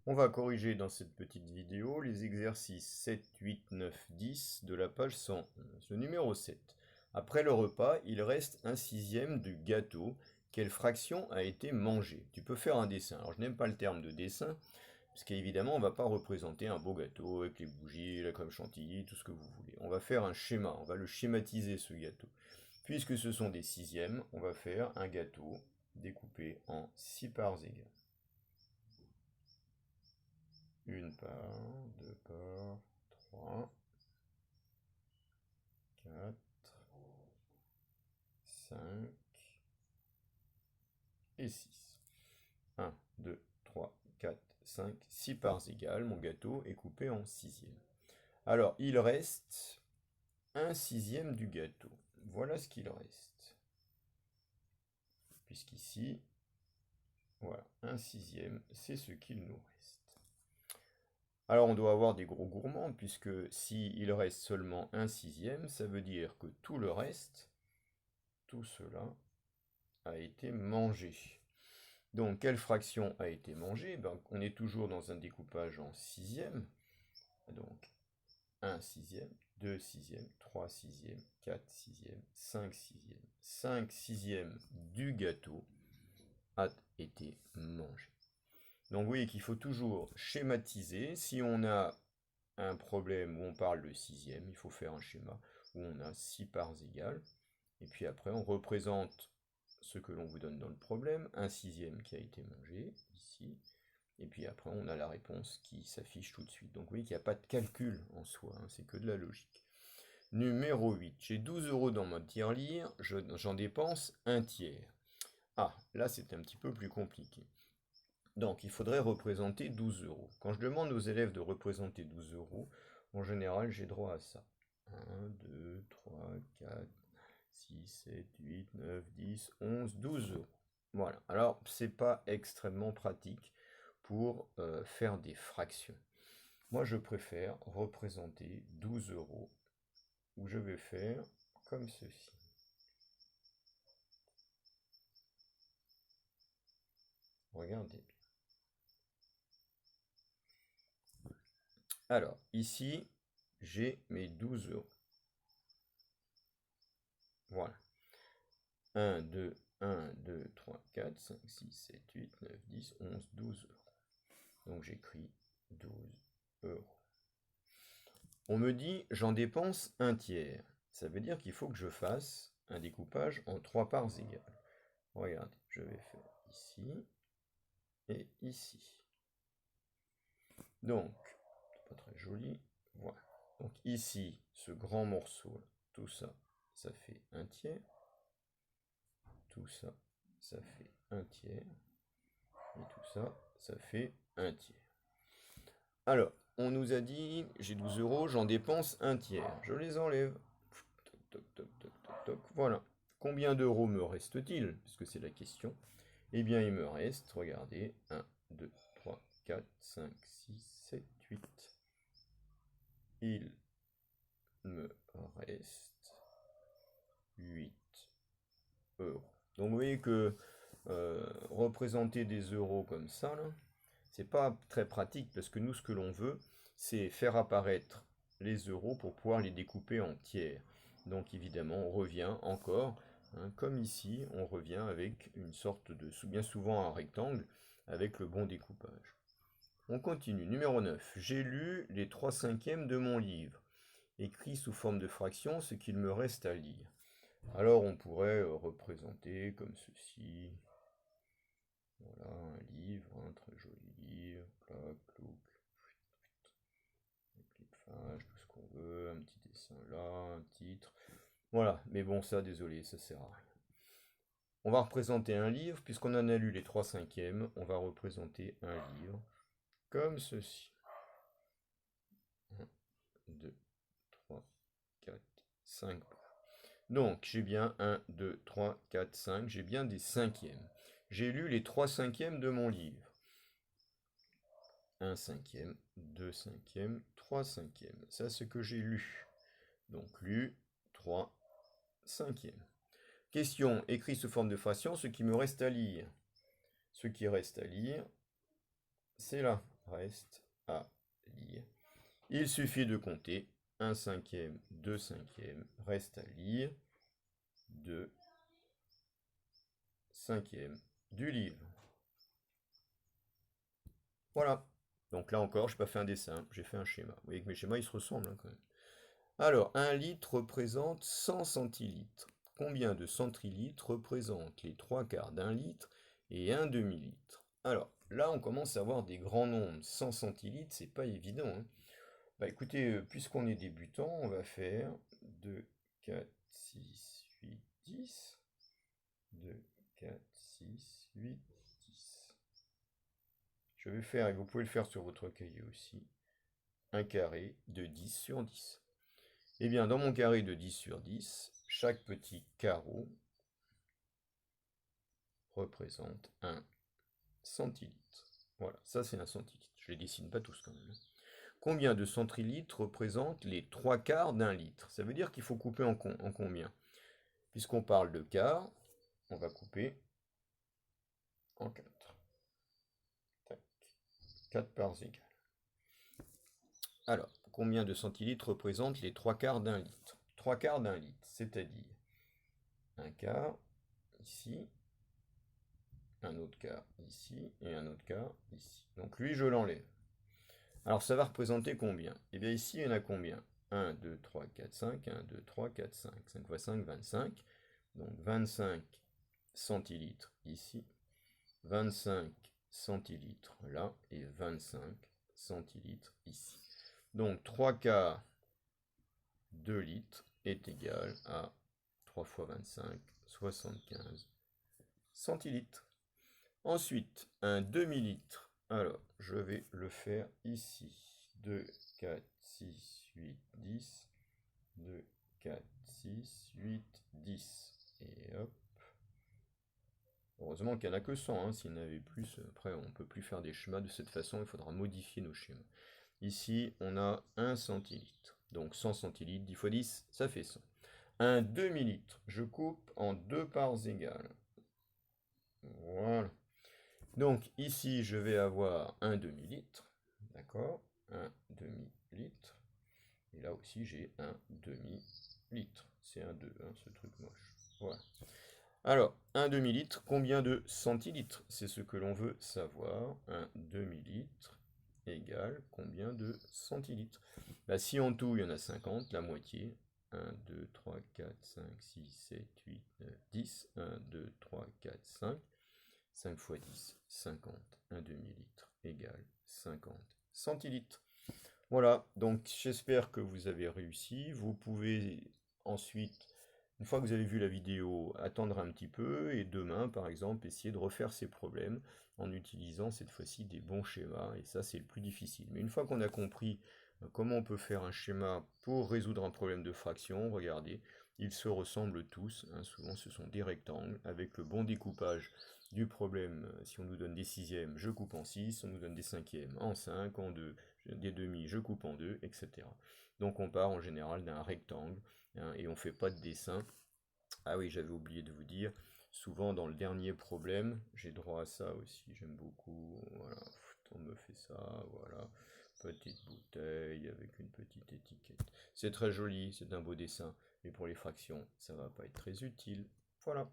On va corriger dans cette petite vidéo les exercices 7, 8, 9, 10 de la page 111. Le numéro 7. Après le repas, il reste un sixième du gâteau. Quelle fraction a été mangée? Tu peux faire un dessin. Alors je n'aime pas le terme de dessin, parce qu'évidemment on ne va pas représenter un beau gâteau avec les bougies, la crème chantilly, tout ce que vous voulez. On va faire un schéma, on va le schématiser ce gâteau. Puisque ce sont des sixièmes, on va faire un gâteau découpé en 6 parts égales. Une part, deux parts, 3, 4, 5 et 6. 1, 2, 3, 4, 5, 6 parts égales. Mon gâteau est coupé en sixième. Alors, il reste un sixième du gâteau. Voilà ce qu'il reste. Puisqu'ici, voilà, un sixième, c'est ce qu'il nous reste. Alors on doit avoir des gros gourmands, puisque s'il reste seulement un sixième, ça veut dire que tout le reste, tout cela, a été mangé. Donc quelle fraction a été mangée? Ben, on est toujours dans un découpage en sixième. Donc 1 sixième, 2 sixièmes, 3 sixièmes, 4 sixièmes, 5 sixièmes. 5 sixièmes du gâteau a été mangé. Donc vous voyez qu'il faut toujours schématiser. Si on a un problème où on parle de sixième, il faut faire un schéma où on a 6 parts égales. Et puis après, on représente ce que l'on vous donne dans le problème, un sixième qui a été mangé, ici. Et puis après, on a la réponse qui s'affiche tout de suite. Donc vous voyez qu'il n'y a pas de calcul en soi, hein, c'est que de la logique. Numéro 8. J'ai 12 euros dans ma tirelire, j'en dépense un tiers. Ah, là c'est un petit peu plus compliqué. Donc, il faudrait représenter 12 euros. Quand je demande aux élèves de représenter 12 euros, en général, j'ai droit à ça. 1, 2, 3, 4, 6, 7, 8, 9, 10, 11, 12 euros. Voilà. Alors, c'est pas extrêmement pratique pour faire des fractions. Moi, je préfère représenter 12 euros, où je vais faire comme ceci. Regardez bien. Alors, ici, j'ai mes 12 euros. Voilà. 1, 2, 1, 2, 3, 4, 5, 6, 7, 8, 9, 10, 11, 12 euros. Donc j'écris 12 euros. On me dit, j'en dépense un tiers. Ça veut dire qu'il faut que je fasse un découpage en 3 parts égales. Regardez, je vais faire ici et ici. Donc, c'est pas très joli. Voilà. Donc ici, ce grand morceau, là, tout ça, ça fait un tiers. Tout ça, ça fait un tiers. Et tout ça, ça fait un tiers. Alors, on nous a dit, j'ai 12 euros, j'en dépense un tiers. Je les enlève. Toc, toc, toc, toc, toc, toc. Voilà. Combien d'euros me reste-t-il? Puisque c'est la question. Eh bien, il me reste, regardez, 1, 2, 3, 4, 5, 6, 7, 8. Il me reste 8 euros. Donc, vous voyez que représenter des euros comme ça, là, c'est pas très pratique parce que nous, ce que l'on veut, c'est faire apparaître les euros pour pouvoir les découper en tiers. Donc évidemment, on revient encore, hein, comme ici, on revient avec une sorte de, bien souvent un rectangle, avec le bon découpage. On continue. Numéro 9. J'ai lu les 3 cinquièmes de mon livre. Écrit sous forme de fraction ce qu'il me reste à lire. Alors on pourrait représenter comme ceci. Voilà, un livre, un très joli livre, clac, clouc, un clipage, tout ce qu'on veut, un petit dessin là, un titre. Voilà, mais bon, ça, désolé, ça sert à rien. On va représenter un livre, puisqu'on en a lu les 3 cinquièmes, on va représenter un livre comme ceci. 1, 2, 3, 4, 5. Donc, j'ai bien 1, 2, 3, 4, 5, j'ai bien des cinquièmes. J'ai lu les 3 cinquièmes de mon livre. 1 cinquième, 2 cinquièmes, 3 cinquièmes. Ça, c'est ce que j'ai lu. Donc, lu 3 cinquièmes. Question, écrit sous forme de fraction, ce qui me reste à lire. Ce qui reste à lire, c'est là. reste à lire. Il suffit de compter 1/5, 2/5 reste à lire, 2/5 du livre. Voilà. Donc là encore, je n'ai pas fait un dessin, j'ai fait un schéma. Vous voyez que mes schémas, ils se ressemblent hein, quand même. Alors, 1 litre représente 100 centilitres. Combien de centilitres représentent les 3/4 d'un litre et un demi-litre? Alors, là, on commence à avoir des grands nombres. 100 centilitres, c'est pas évident, hein. Bah écoutez, puisqu'on est débutant, on va faire 2, 4, 6, 8, 10. 2, 4, 6, 8, 10. Je vais faire, et vous pouvez le faire sur votre cahier aussi, un carré de 10 sur 10. Eh bien, dans mon carré de 10 sur 10, chaque petit carreau représente un centilitre. Voilà, ça c'est un centilitre. Je les dessine pas tous quand même. Combien de centilitres représentent les 3/4 d'un litre? Ça veut dire qu'il faut couper en combien? Puisqu'on parle de quart, on va couper en 4. 4 parts égales. Alors, combien de centilitres représentent les 3/4 d'un litre? 3/4 d'un litre, c'est-à-dire un quart ici, un autre quart ici et un autre quart ici. Donc lui, je l'enlève. Alors ça va représenter combien? Eh bien ici, il y en a combien? 1, 2, 3, 4, 5, 1, 2, 3, 4, 5. 5 fois 5, 25. Donc 25 centilitres ici, 25 centilitres là, et 25 centilitres ici. Donc 3/4 de litres est égal à 3 fois 25, 75 centilitres. Ensuite, un demi-litre. Alors, je vais le faire ici. 2, 4, 6, 8, 10. 2, 4, 6, 8, 10. Et hop. Heureusement qu'il n'y en a que 100. Hein. S'il y en avait plus, après, on ne peut plus faire des schémas de cette façon. Il faudra modifier nos schémas. Ici, on a 1 centilitre. Donc 100 centilitres, 10 fois 10, ça fait 100. Un demi-litre, je coupe en 2 parts égales. Voilà. Donc ici, je vais avoir un demi-litre. D'accord? Un demi-litre. Et là aussi, j'ai un demi-litre. C'est un 2, hein, ce truc moche. Voilà. Alors, un demi-litre, combien de centilitres? C'est ce que l'on veut savoir. Un demi-litre égale combien de centilitres? Bah, si en tout, il y en a 50, la moitié. 1, 2, 3, 4, 5, 6, 7, 8, 9, 10. 1, 2, 3, 4, 5. 5 fois 10, 50. Un demi-litre égale 50 centilitres. Voilà, donc j'espère que vous avez réussi. Vous pouvez ensuite, une fois que vous avez vu la vidéo, attendre un petit peu et demain, par exemple, essayer de refaire ces problèmes en utilisant cette fois-ci des bons schémas. Et ça, c'est le plus difficile. Mais une fois qu'on a compris comment on peut faire un schéma pour résoudre un problème de fraction, regardez, ils se ressemblent tous. Hein, souvent, ce sont des rectangles avec le bon découpage du problème. Si on nous donne des sixièmes, je coupe en 6. On nous donne des cinquièmes en 5, en 2. Des demi, je coupe en 2, etc. Donc on part en général d'un rectangle hein, et on ne fait pas de dessin. Ah oui, j'avais oublié de vous dire, souvent dans le dernier problème, j'ai droit à ça aussi, j'aime beaucoup. Voilà, on me fait ça, voilà. Petite bouteille avec une petite étiquette. C'est très joli, c'est un beau dessin, mais pour les fractions, ça va pas être très utile. Voilà.